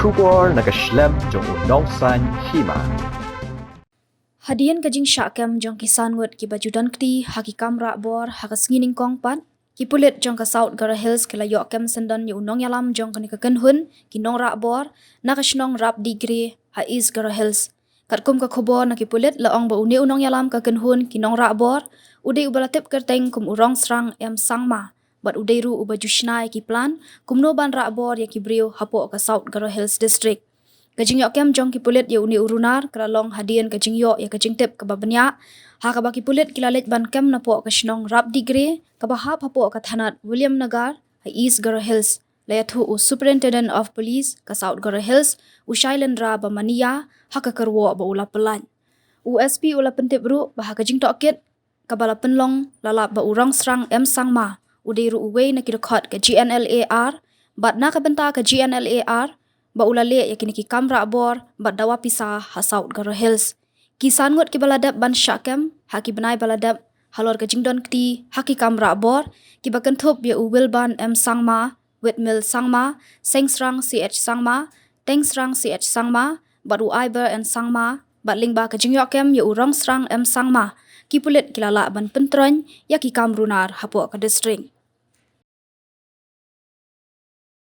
Nongshubor nagaslem jong unongsan Hima. Hadian kajing syakam jong kisan ngut ki bajudan kti haki kamra bor hakas ngining kong pat ki pulit jong ka South Gara Hills ki layok kem sendan yu Nongïalam jong kani kakenhun ki Nongrahbor nakasnong rap digre ha East Gara Hills kat kum ka khobor na ki pulit laong ba uni Nongïalam kakenhun ki Nongrahbor udai ubalatip kerteng kum urong serang em sangma bat udai ru uba jushnai ki plan kum no ban Rahbor ya ki brio hapo ka South Gara Hills district. Kajing yok kem jong ki pulit ya uni urunar keralong hadian kajing yok ya kajing tip ke babanya ha ka baki pulit kilalet ban kem na po kasnong rap digre ka bahap hapo ka thanat William Nagar ha East Gara Hills layathu u Superintendent of Police ka South Gara Hills u Shailendra Bamania ha ka kerwo ba ula pelan USP ula pentip ru bah kajing tokit ka bala penlong lalap ba urang serang em sangma udai ru uwe na ki Dkhot ka Gnlar bat na ka benta ka Gnlar ba ulale ya kini ki Nongrahbor bat dawa pisah ha South Gara Hills kisan ngut ki baladap ban syakam ha ki benai baladap halor ka jingdon kti ha ki Nongrahbor ki bakentup ya uwil ban em sangma wetmil sangma sengsrang ch sangma tengsrang ch sangma bat u iber en sangma bat lingba ka jingyok kem ya urong serang em sangma ki pulit kilala ban pentrony ya ki kamrunar hapo ka district.